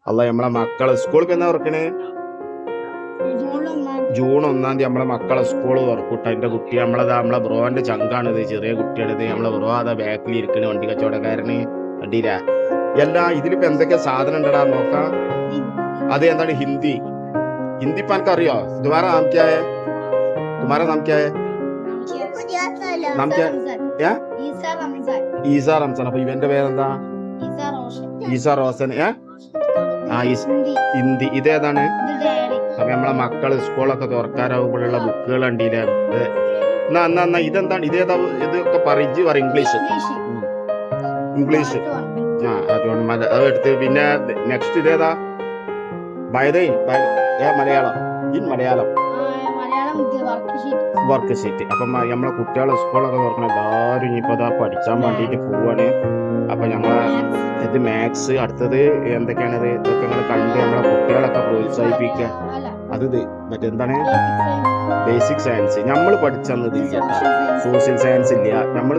അല്ല നമ്മളെ മക്കളെ സ്കൂൾക്ക് എന്നാ തുറക്കണേ? ജൂൺ 1 നമ്മളെ മക്കളെ സ്കൂള് തുറക്കൂട്ട. എന്റെ കുട്ടി നമ്മളെ ബ്രോന്റെ ചങ്കാണിത്, ചെറിയ കുട്ടിയാണിത്. നമ്മളെ ബ്രോ അതാ ബാക്കിൽ ഇരിക്കണ വണ്ടി കച്ചവടക്കാരന് വണ്ടിയില്ല. എല്ലാ ഇതിലിപ്പോ എന്തൊക്കെ സാധനം ഉണ്ടടാ നോക്കാം. അത് എന്താണ് ഹിന്ദി ഇപ്പൊ എനിക്കറിയോ? തുമാര നാം ക്യാ ഹൈ? തുമാര നാം ക്യാ ഹൈ? നാം ക്യാ? ഈസ റംസാൻ. അപ്പൊ ഇവന്റെ പേരെന്താ? ഈസ റോഷൻ. ഹിന്ദി. ഇതേതാണ്? അപ്പൊ നമ്മളെ മക്കള് സ്കൂളൊക്കെ തുറക്കാറാവുമ്പോഴുള്ള ബുക്കുകൾ കണ്ടില്ലേ? എന്നാ ഇതെന്താണ്? ഇതേതാ? ഇതൊക്കെ പറയിച്ച് പറ. ഇംഗ്ലീഷ്. അത് എടുത്ത്. പിന്നെ നെക്സ്റ്റ് ഇതേതാ? മലയാളം. Worksheet. അപ്പം നമ്മളെ കുട്ടികളെ സ്കൂളൊക്കെ തുറക്കണം. എല്ലാവരും ഇനിയിപ്പോ അതാ പഠിച്ചാൻ വേണ്ടിയിട്ട് പോവാണ്. അപ്പൊ ഞങ്ങളെ ഇത് മാത്സ്. അടുത്തത് എന്തൊക്കെയാണിത്? ഇതൊക്കെ നിങ്ങൾ കണ്ട് നമ്മളെ കുട്ടികളൊക്കെ പ്രോത്സാഹിപ്പിക്കുക. അത് മറ്റെന്താണ്? Basic science. നമ്മൾ പഠിച്ചത് ഇല്ല. സോഷ്യൽ സയൻസ് ഇല്ല. നമ്മൾ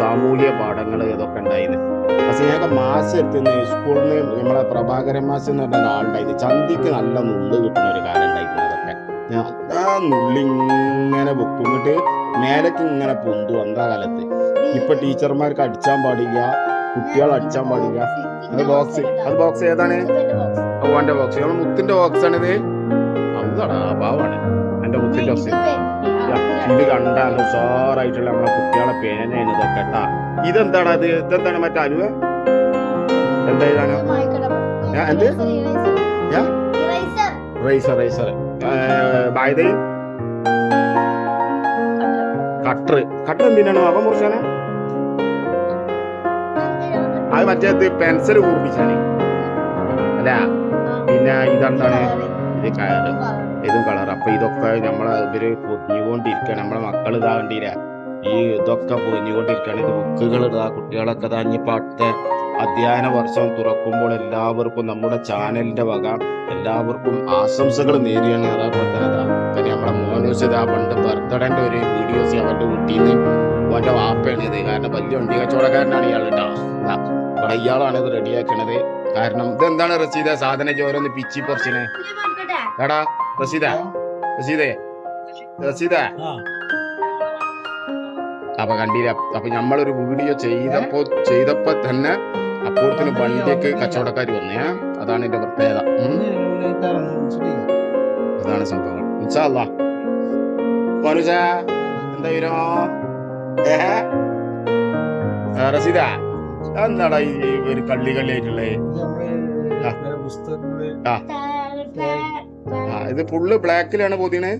സാമൂഹിക പാഠങ്ങൾ ഇതൊക്കെ ഉണ്ടായിരുന്നു. പക്ഷെ ഞങ്ങൾക്ക് മാസ് എടുത്തുന്ന സ്കൂളിൽ നിന്ന് നമ്മളെ പ്രഭാകരൻ മാസ് എന്ന് പറഞ്ഞ ഒരാളുണ്ടായിരുന്നു. ചന്തിക്ക് നല്ല നുള്ള് കിട്ടുന്ന ഒരു കാലം ഉണ്ടായിരുന്നു. അതൊക്കെ ആ നുള്ളിങ്ങനെ വെക്കുന്നിട്ട് മേലേക്ക് ഇങ്ങനെ പൊന്തു അന്താ കാലത്ത്. ഇപ്പൊ ടീച്ചർമാർക്ക് അടിച്ചാൻ പാടില്ല, കുട്ടികൾ അടിച്ചാൻ പാടില്ല. അത് ബോക്സ് ഏതാണ്? ഓന്റെ ബോക്സ്. നമ്മൾ മുത്തിന്റെ ബോക്സ് ആണിത്. അതാടാ പാവാണ് എന്റെ മുത്തിന്റെ ബോക്സ്. ഇത് കണ്ടാൽ ഉഷാറായിട്ടുള്ള നമ്മളെ കുട്ടികളെ പേനയാണ് ഇതൊക്കെ കേട്ടാ. ഇതെന്താണ്? ഇതെന്താണ്? മറ്റേ അനുവ എന്താണ്? എന്ത്? റൈസർ. കട്ടർ എന്തിനാണ്? അവൻ മുറിച്ചാണ്. അത് മറ്റേത് പെൻസിൽ കൂർപ്പിച്ചാണ് അല്ല. പിന്നെ ഇതെന്താണ്? ഇത് കയറ്. ഇതും കളർ. അപ്പൊ ഇതൊക്കെ ഇവര് പൊതിഞ്ഞുകൊണ്ടിരിക്കുകയാണ്. നമ്മളെ മക്കൾ ഇതാകണ്ടില്ല. ഇതൊക്കെ പൊതിഞ്ഞുകൊണ്ടിരിക്കുകയാണ്. ഇത് ബുക്കുകൾ ഇതാ. കുട്ടികളൊക്കെ ഇതാഞ്ഞിപ്പോ അടുത്ത അധ്യയന വർഷം തുറക്കുമ്പോൾ എല്ലാവർക്കും നമ്മുടെ ചാനലിന്റെ വക എല്ലാവർക്കും ആശംസകൾ നേരിയാണ്. അതേപോലെ തന്നെ നമ്മളെ മോനൂസ് പണ്ട് ബർത്ത്ഡേന്റെ ഒരു വീഡിയോസ് അവന്റെ വീട്ടിൽ നിന്ന് അവന്റെ വാപ്പയാണ് ഇത്. കാരണം വലിയ വണ്ടി കച്ചവടക്കാരനാണ് ഇയാൾ കേട്ടോ. ഇവിടെ ഇയാളാണ് ഇത് റെഡിയാക്കണത്. കാരണം ഇതെന്താണ് റസീദ? സാധന ചോരൊന്ന് പിച്ചി പറിച്ചിന് എടാ. റസീദ അപ്പൊ കണ്ടില്ല. അപ്പൊ നമ്മളൊരു വീഡിയോ ചെയ്തപ്പോ തന്നെ അപ്പോഴത്തിന് വണ്ടിയൊക്കെ കച്ചവടക്കാർ വന്നേ. അതാണ് എന്റെ പ്രത്യേകത. അതാണ് സംഭവം. ഇൻഷാ അല്ലാഹ്. എന്തായാലും റസീദ എന്താടാ ഈ ഒരു കള്ളിയായിട്ടുള്ളേ? ഇത് ഫുള്ള് ബ്ലാക്കിലാണ് പൊതിയണേ.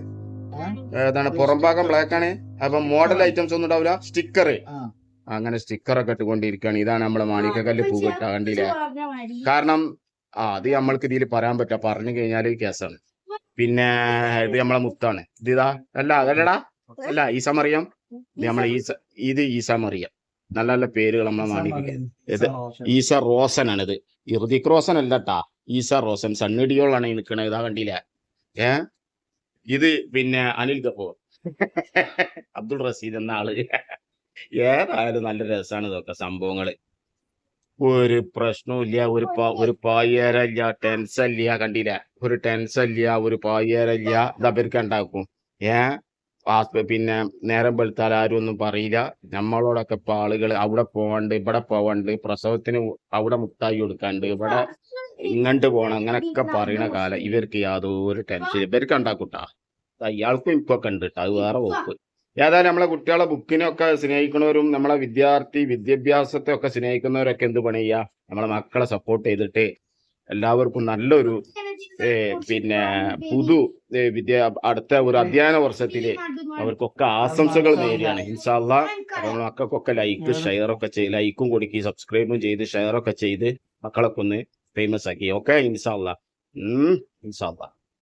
ഏതാണ്? പുറംഭാഗം ബ്ലാക്ക് ആണ്. അപ്പൊ മോഡൽ ഐറ്റംസ് ഒന്നും ഉണ്ടാവില്ല. സ്റ്റിക്കർ അങ്ങനെ സ്റ്റിക്കറൊക്കെ ഇട്ടുകൊണ്ടിരിക്കുകയാണ്. ഇതാണ് നമ്മളെ മാണിക്കക്കല്ല് പൂവിട്ട കണ്ടില്ലേ? കാരണം അത് നമ്മൾക്ക് ഇതിൽ പറയാൻ പറ്റാ. പറഞ്ഞു കഴിഞ്ഞാല് കേസാണ്. പിന്നെ ഇത് നമ്മളെ മുത്താണ്. ഇതാ അതല്ലടാ. അല്ല ഈസ മറിയം. ഇത് ഈസ മറിയം. നല്ല നല്ല പേരുകൾ നമ്മളെ മാണിക്കക്കല്ല്. ഇത് ഈസ റോസനാണ്. ഇത് ഇർദിക് റോസൻ അല്ലട്ടാ. ഈസ റോസൻ. സണ്ണിഡിയോളാണ് ഈ നിൽക്കണത്. ഇതാ കണ്ടില്ല? ഇത് പിന്നെ അനിൽ കപൂർ, അബ്ദുൾ റഷീദ് എന്ന ആള്. ഏതായാലും നല്ല രസമാണ് ഇതൊക്കെ സംഭവങ്ങള്. ഒരു പ്രശ്നവും ഇല്ല. ഒരു പായേരല്ല, ടെൻഷൻ ഇല്ല. കണ്ടില്ല? ഒരു ടെൻഷൻ ഇല്ല, ഒരു പായേരല്ല. ഇതവർക്ക് ഉണ്ടാക്കും. പിന്നെ നേരം വെളുത്താൽ ആരും ഒന്നും പറയില്ല. നമ്മളോടൊക്കെ ഇപ്പൊ ആളുകൾ അവിടെ പോവണ്ട്, ഇവിടെ പോവണ്ട്, പ്രസവത്തിന് അവിടെ മുട്ടായി കൊടുക്കാണ്ട്, ഇവിടെ ഇങ്ങോട്ട് പോണം, അങ്ങനൊക്കെ പറയണ കാലം. ഇവർക്ക് യാതൊരു ടെൻഷൻ ഇവർക്ക് ഉണ്ടാക്കൂട്ടാ. ഇയാൾക്കും ഇപ്പൊ ഒക്കെ ഉണ്ട് കേട്ടോ. അത് വേറെ വകുപ്പ്. ഏതായാലും നമ്മളെ കുട്ടികളെ ബുക്കിനൊക്കെ സ്നേഹിക്കുന്നവരും നമ്മളെ വിദ്യാഭ്യാസത്തെ ഒക്കെ സ്നേഹിക്കുന്നവരൊക്കെ എന്ത് പണി ചെയ്യുക? നമ്മളെ മക്കളെ സപ്പോർട്ട് ചെയ്തിട്ട് എല്ലാവർക്കും നല്ലൊരു പിന്നെ അടുത്ത ഒരു അധ്യയന വർഷത്തില് അവർക്കൊക്കെ ആശംസകൾ നേടിയാണ്. ഇൻഷാ അല്ലാഹ്. മക്കൾക്കൊക്കെ ലൈക്കും കൊടുക്കി, സബ്സ്ക്രൈബും ചെയ്ത് ഷെയറൊക്കെ ചെയ്ത് മക്കളൊക്കെ ഒന്ന് ഫേമസ് ആക്കി. ഓക്കെ ഇൻഷാ അല്ലാഹ്.